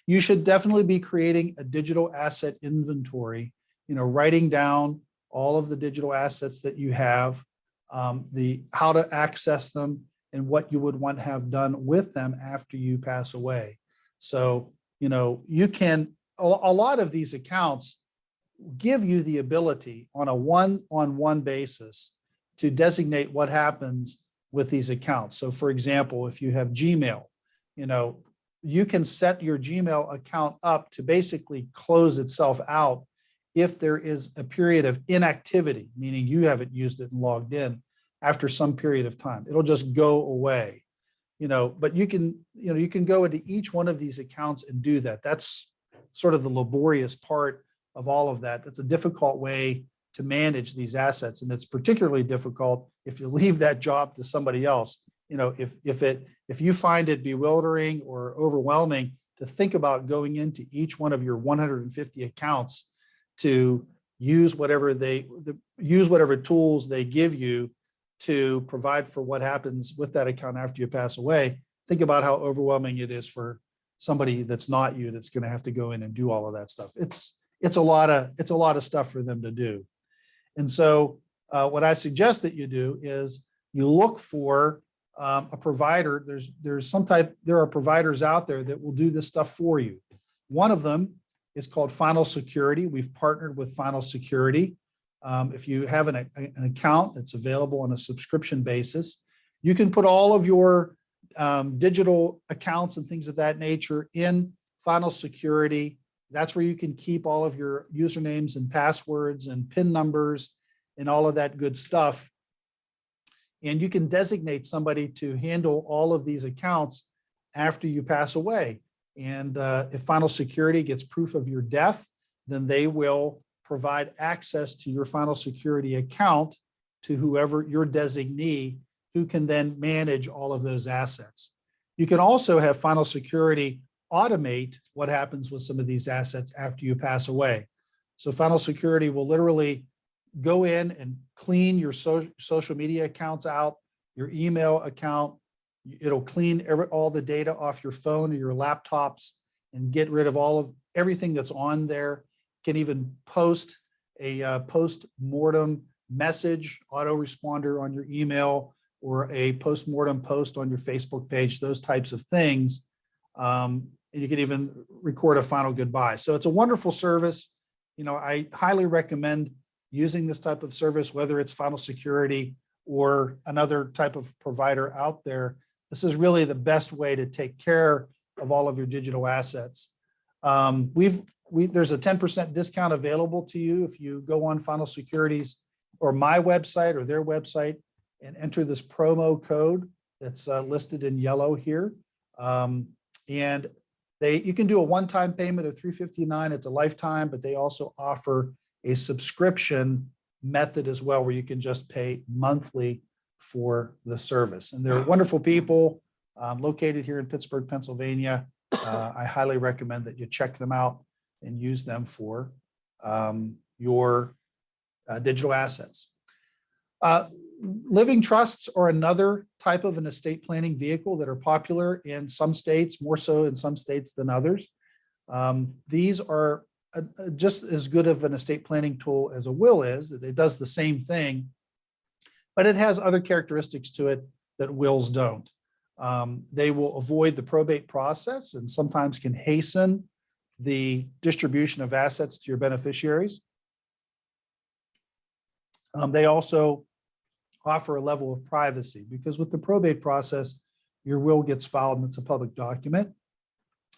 You should definitely be creating a digital asset inventory, writing down all of the digital assets that you have, how to access them, and what you would want to have done with them after you pass away. So, you can, a lot of these accounts give you the ability on a one-on-one basis to designate what happens with these accounts. So for example, if you have Gmail, you can set your Gmail account up to basically close itself out if there is a period of inactivity, meaning you haven't used it and logged in after some period of time. It'll just go away, but you can go into each one of these accounts and do that. That's sort of the laborious part of all of that. That's a difficult way to manage these assets. And it's particularly difficult if you leave that job to somebody else. If you find it bewildering or overwhelming to think about going into each one of your 150 accounts to use whatever tools they give you to provide for what happens with that account after you pass away, think about how overwhelming it is for somebody that's not you, that's going to have to go in and do all of that stuff. It's a lot of stuff for them to do. And so what I suggest that you do is you look for a provider. There are providers out there that will do this stuff for you. One of them is called Final Security. We've partnered with Final Security. If you have an account that's available on a subscription basis, you can put all of your digital accounts and things of that nature in Final Security. That's where you can keep all of your usernames and passwords and PIN numbers and all of that good stuff. And you can designate somebody to handle all of these accounts after you pass away. And if Final Security gets proof of your death, then they will provide access to your Final Security account to whoever your designee, who can then manage all of those assets. You can also have Final Security automate what happens with some of these assets after you pass away. So Final Security will literally go in and clean your social media accounts out, your email account. It'll clean all the data off your phone or your laptops and get rid of everything that's on there. Can even post a post-mortem message, autoresponder on your email, or a post-mortem post on your Facebook page, those types of things. And you can even record a final goodbye. So it's a wonderful service. I highly recommend using this type of service, whether it's Final Security or another type of provider out there. This is really the best way to take care of all of your digital assets. There's a 10% discount available to you if you go on Final Security's or my website or their website and enter this promo code that's listed in yellow here. And you can do a one-time payment of $359. It's a lifetime, but they also offer a subscription method as well, where you can just pay monthly for the service. And they're wonderful people located here in Pittsburgh, Pennsylvania. I highly recommend that you check them out and use them for your digital assets. Living trusts are another type of an estate planning vehicle that are popular in some states, more so in some states than others. These are just as good of an estate planning tool as a will is. It does the same thing, but it has other characteristics to it that wills don't. They will avoid the probate process and sometimes can hasten the distribution of assets to your beneficiaries. They also offer a level of privacy, because with the probate process, your will gets filed and it's a public document.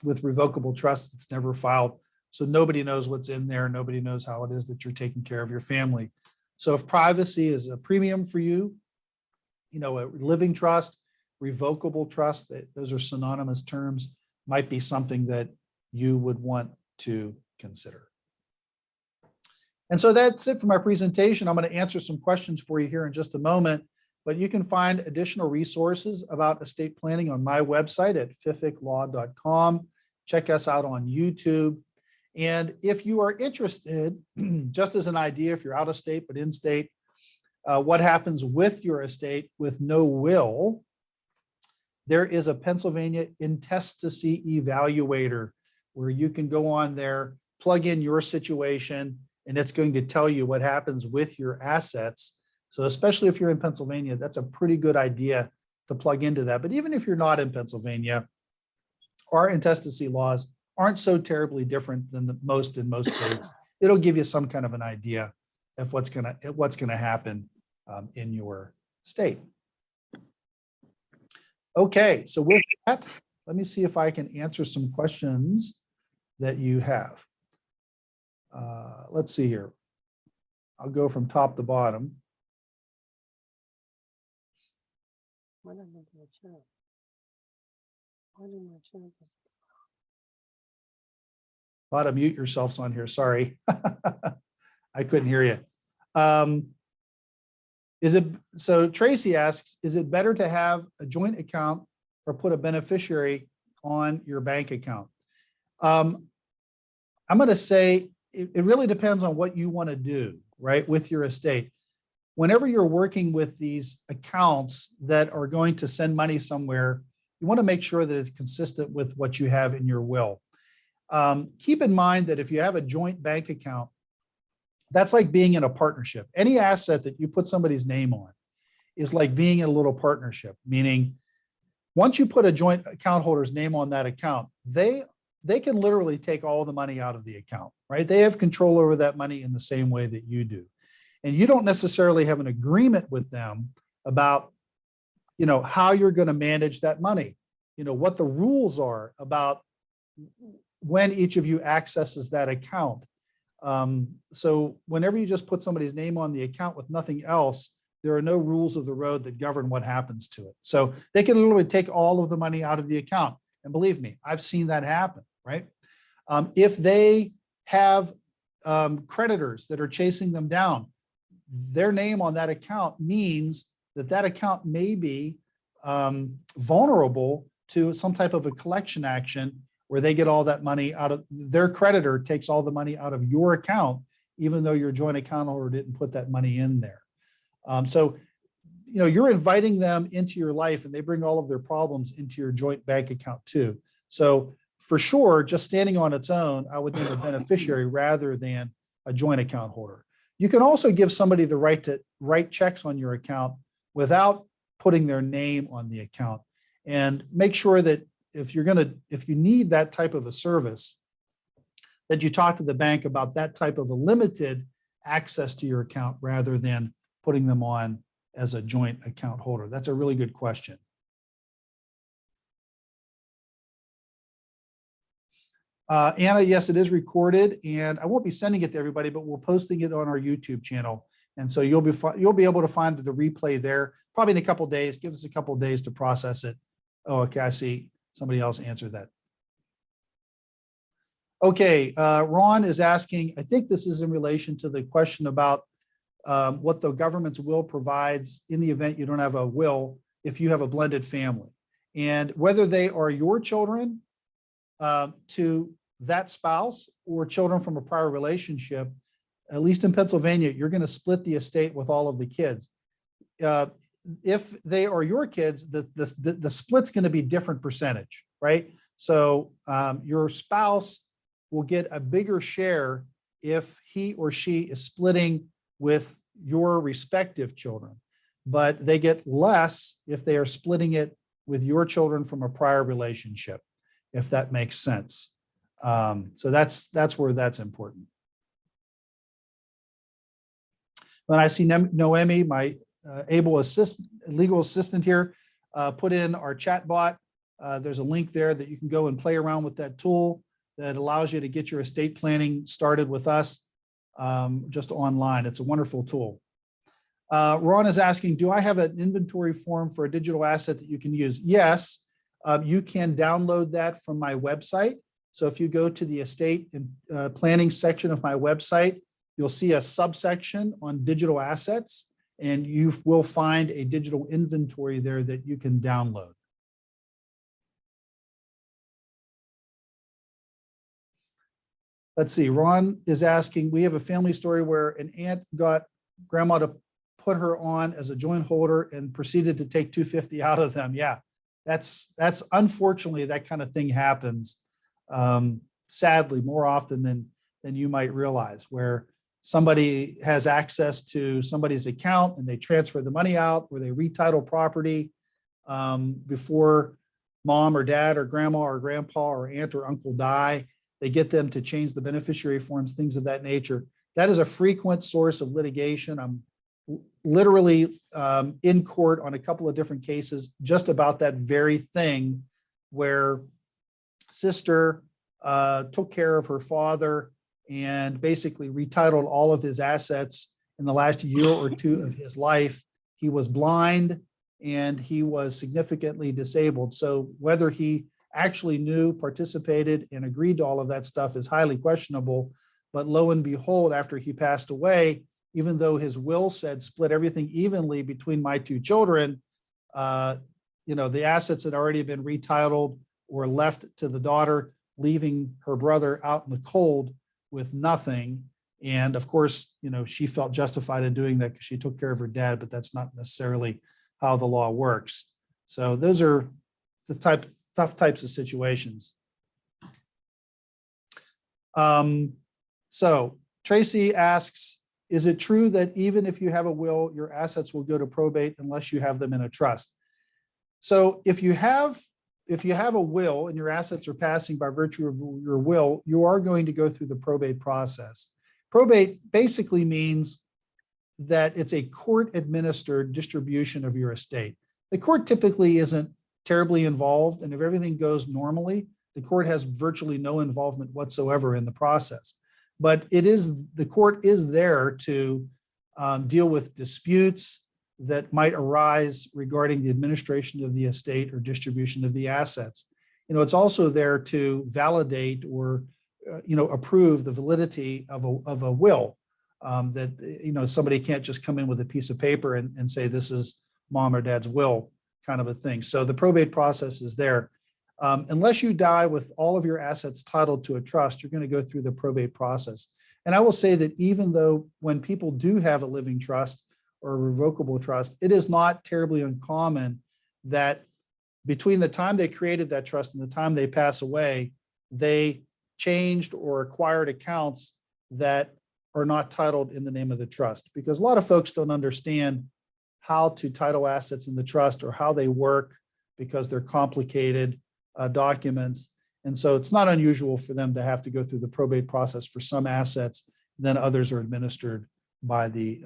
With revocable trust, it's never filed. So nobody knows what's in there. Nobody knows how it is that you're taking care of your family. So if privacy is a premium for you, a living trust, revocable trust, those are synonymous terms, might be something that you would want to consider. And so that's it for my presentation. I'm going to answer some questions for you here in just a moment, but you can find additional resources about estate planning on my website at fiffiklaw.com. Check us out on YouTube. And if you are interested, just as an idea, if you're out of state but in state, what happens with your estate with no will, there is a Pennsylvania intestacy evaluator where you can go on there, plug in your situation, and it's going to tell you what happens with your assets. So especially if you're in Pennsylvania, that's a pretty good idea to plug into that. But even if you're not in Pennsylvania, our intestacy laws aren't so terribly different than most in most states. It'll give you some kind of an idea of what's gonna happen in your state. Okay, so with that, let me see if I can answer some questions that you have. Let's see here. I'll go from top to bottom. A lot of mute yourselves on here. Sorry. I couldn't hear you. So Tracy asks, is it better to have a joint account or put a beneficiary on your bank account? I'm going to say it really depends on what you want to do, right, with your estate. Whenever you're working with these accounts that are going to send money somewhere, you want to make sure that it's consistent with what you have in your will. Keep in mind that if you have a joint bank account, that's like being in a partnership. Any asset that you put somebody's name on is like being in a little partnership, meaning once you put a joint account holder's name on that account, they can literally take all the money out of the account, right? They have control over that money in the same way that you do. And you don't necessarily have an agreement with them about, how you're going to manage that money, what the rules are about when each of you accesses that account. So whenever you just put somebody's name on the account with nothing else, there are no rules of the road that govern what happens to it. So they can literally take all of the money out of the account. And believe me, I've seen that happen, right? If they have creditors that are chasing them down, their name on that account means that that account may be vulnerable to some type of a collection action where they get all that money out of their creditor, takes all the money out of your account, even though your joint account holder didn't put that money in there. So, you're inviting them into your life and they bring all of their problems into your joint bank account too. So for sure, just standing on its own, I would name a beneficiary rather than a joint account holder. You can also give somebody the right to write checks on your account without putting their name on the account. And make sure that if you need that type of a service, that you talk to the bank about that type of a limited access to your account rather than putting them on as a joint account holder. That's a really good question. Anna, yes, it is recorded, and I won't be sending it to everybody, but we're posting it on our YouTube channel. And so you'll be able to find the replay there probably in a couple of days. Give us a couple of days to process it. Oh, okay, I see somebody else answered that. Okay, Ron is asking, I think this is in relation to the question about what the government's will provides in the event you don't have a will if you have a blended family, and whether they are your children to that spouse or children from a prior relationship. At least in Pennsylvania, you're going to split the estate with all of the kids. If they are your kids, the split's going to be different percentage, right? So your spouse will get a bigger share if he or she is splitting with your respective children, but they get less if they are splitting it with your children from a prior relationship, if that makes sense. So that's where that's important. When I see Noemi, my able legal assistant here, put in our chat bot. There's a link there that you can go and play around with that tool that allows you to get your estate planning started with us just online. It's a wonderful tool. Ron is asking, do I have an inventory form for a digital asset that you can use? Yes, you can download that from my website. So if you go to the estate and planning section of my website, you'll see a subsection on digital assets, and you will find a digital inventory there that you can download. Let's see, Ron is asking, we have a family story where an aunt got grandma to put her on as a joint holder and proceeded to take $250 out of them. Yeah, that's unfortunately, that kind of thing happens. Sadly, more often than you might realize, where somebody has access to somebody's account and they transfer the money out, or they retitle property before mom or dad or grandma or grandpa or aunt or uncle die. They get them to change the beneficiary forms, things of that nature. That is a frequent source of litigation. I'm literally in court on a couple of different cases just about that very thing, where sister took care of her father and basically retitled all of his assets in the last year or two of his life. He was blind and he was significantly disabled. So whether he actually knew, participated, and agreed to all of that stuff is highly questionable. But lo and behold, after he passed away, even though his will said split everything evenly between my two children, the assets had already been retitled or left to the daughter, leaving her brother out in the cold with nothing. And of course, she felt justified in doing that because she took care of her dad, but that's not necessarily how the law works. So those are the tough types of situations. So Tracy asks, is it true that even if you have a will, your assets will go to probate unless you have them in a trust? So if you have a will and your assets are passing by virtue of your will, you are going to go through the probate process. Probate basically means that it's a court-administered distribution of your estate. The court typically isn't terribly involved, and if everything goes normally, the court has virtually no involvement whatsoever in the process. But the court is there to deal with disputes that might arise regarding the administration of the estate or distribution of the assets. It's also there to validate or approve the validity of a will. That somebody can't just come in with a piece of paper and say this is mom or dad's will, kind of a thing. So the probate process is there. Unless you die with all of your assets titled to a trust, you're going to go through the probate process. And I will say that even though when people do have a living trust or a revocable trust, it is not terribly uncommon that between the time they created that trust and the time they pass away, they changed or acquired accounts that are not titled in the name of the trust, because a lot of folks don't understand how to title assets in the trust or how they work, because they're complicated documents. And so it's not unusual for them to have to go through the probate process for some assets, then others are administered by the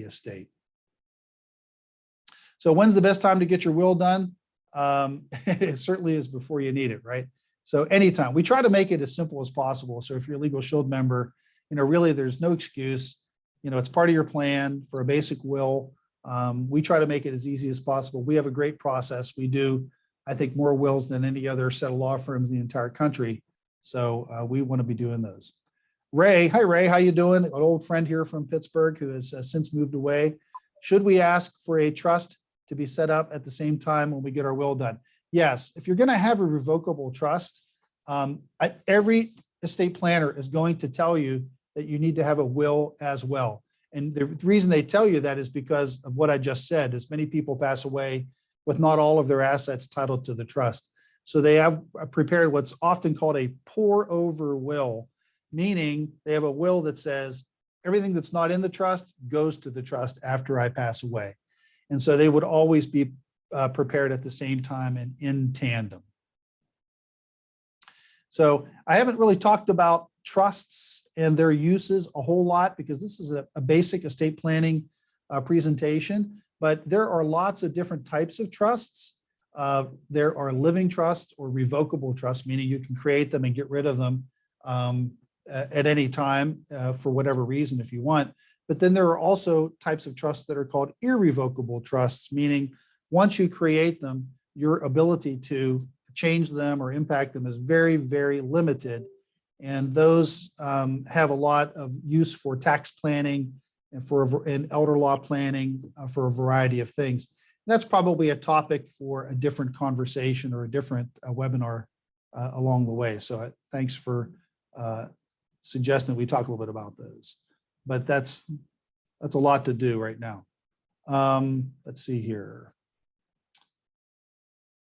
estate. So when's the best time to get your will done? It certainly is before you need it, right? So anytime. We try to make it as simple as possible. So if you're a Legal Shield member, really there's no excuse. It's part of your plan for a basic will. We try to make it as easy as possible. We have a great process. We do, I think, more wills than any other set of law firms in the entire country. So we want to be doing those. Ray, hi Ray, how you doing? An old friend here from Pittsburgh who has since moved away. Should we ask for a trust to be set up at the same time when we get our will done? Yes, if you're going to have a revocable trust, every estate planner is going to tell you that you need to have a will as well. And the reason they tell you that is because of what I just said, is many people pass away with not all of their assets titled to the trust. So they have prepared what's often called a pour over will, meaning they have a will that says everything that's not in the trust goes to the trust after I pass away. And so they would always be prepared at the same time and in tandem. So I haven't really talked about trusts and their uses a whole lot, because this is a basic estate planning presentation, but there are lots of different types of trusts. There are living trusts or revocable trusts, meaning you can create them and get rid of them at any time for whatever reason if you want. But then there are also types of trusts that are called irrevocable trusts, meaning once you create them, your ability to change them or impact them is very, very limited. And those have a lot of use for tax planning and elder law planning for a variety of things. That's probably a topic for a different conversation or a different webinar along the way. So thanks for suggesting we talk a little bit about those. But that's a lot to do right now. Let's see here.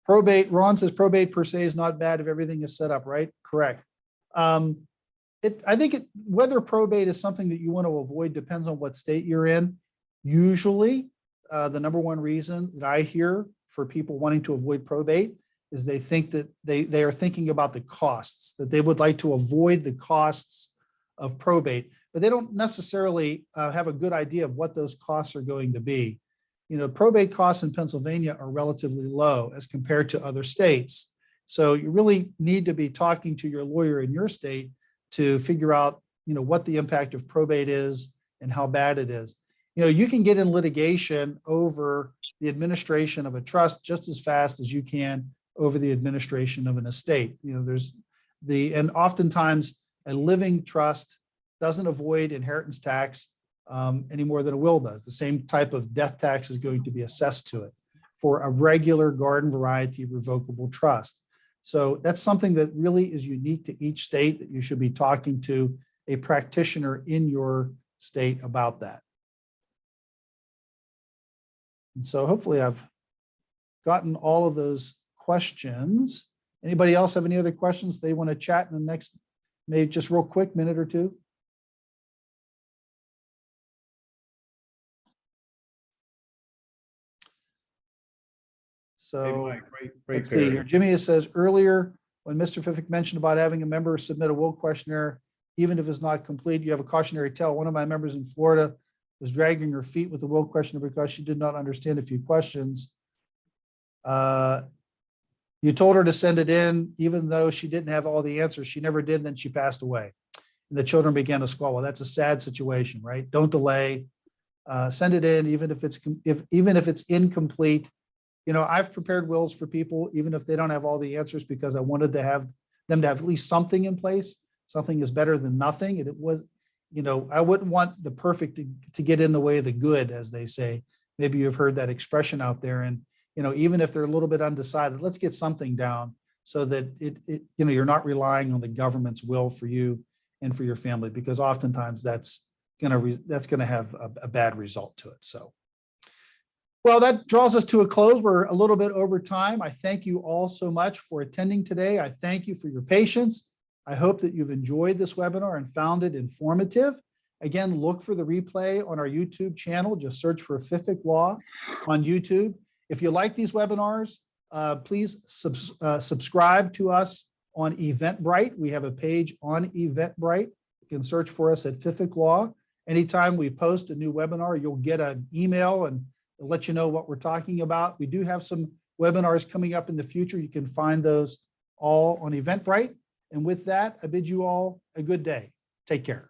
Probate, Ron says probate per se is not bad if everything is set up right. Correct. I think whether probate is something that you want to avoid depends on what state you're in. Usually, the number one reason that I hear for people wanting to avoid probate is they think that they are thinking about the costs, that they would like to avoid the costs of probate, but they don't necessarily have a good idea of what those costs are going to be. Probate costs in Pennsylvania are relatively low as compared to other states. So you really need to be talking to your lawyer in your state to figure out, what the impact of probate is and how bad it is. You can get in litigation over the administration of a trust just as fast as you can over the administration of an estate. And oftentimes a living trust doesn't avoid inheritance tax any more than a will does. The same type of death tax is going to be assessed to it for a regular garden variety revocable trust. So that's something that really is unique to each state, that you should be talking to a practitioner in your state about that. And so hopefully I've gotten all of those questions. Anybody else have any other questions they want to chat in the next, maybe just real quick, minute or two? So let's see here. Jimmy says earlier when Mr. Fiffik mentioned about having a member submit a will questionnaire, even if it's not complete, you have a cautionary tale. One of my members in Florida was dragging her feet with the will questionnaire because she did not understand a few questions. You told her to send it in, even though she didn't have all the answers. She never did. Then she passed away. And the children began to squall. Well, that's a sad situation, right? Don't delay. Send it in, even if it's incomplete. I've prepared wills for people, even if they don't have all the answers, because I wanted to have them to have at least something in place. Something is better than nothing. And it was, I wouldn't want the perfect to get in the way of the good, as they say. Maybe you've heard that expression out there. And, even if they're a little bit undecided, let's get something down so that you're not relying on the government's will for you and for your family, because oftentimes that's going to have a bad result to it. So. Well, that draws us to a close. We're a little bit over time. I thank you all so much for attending today. I thank you for your patience. I hope that you've enjoyed this webinar and found it informative. Again, look for the replay on our YouTube channel. Just search for Fiffik Law on YouTube. If you like these webinars, please subscribe to us on Eventbrite. We have a page on Eventbrite. You can search for us at Fiffik Law. Anytime we post a new webinar, you'll get an email and it'll let you know what we're talking about. We do have some webinars coming up in the future. You can find those all on Eventbrite. And with that, I bid you all a good day. Take care.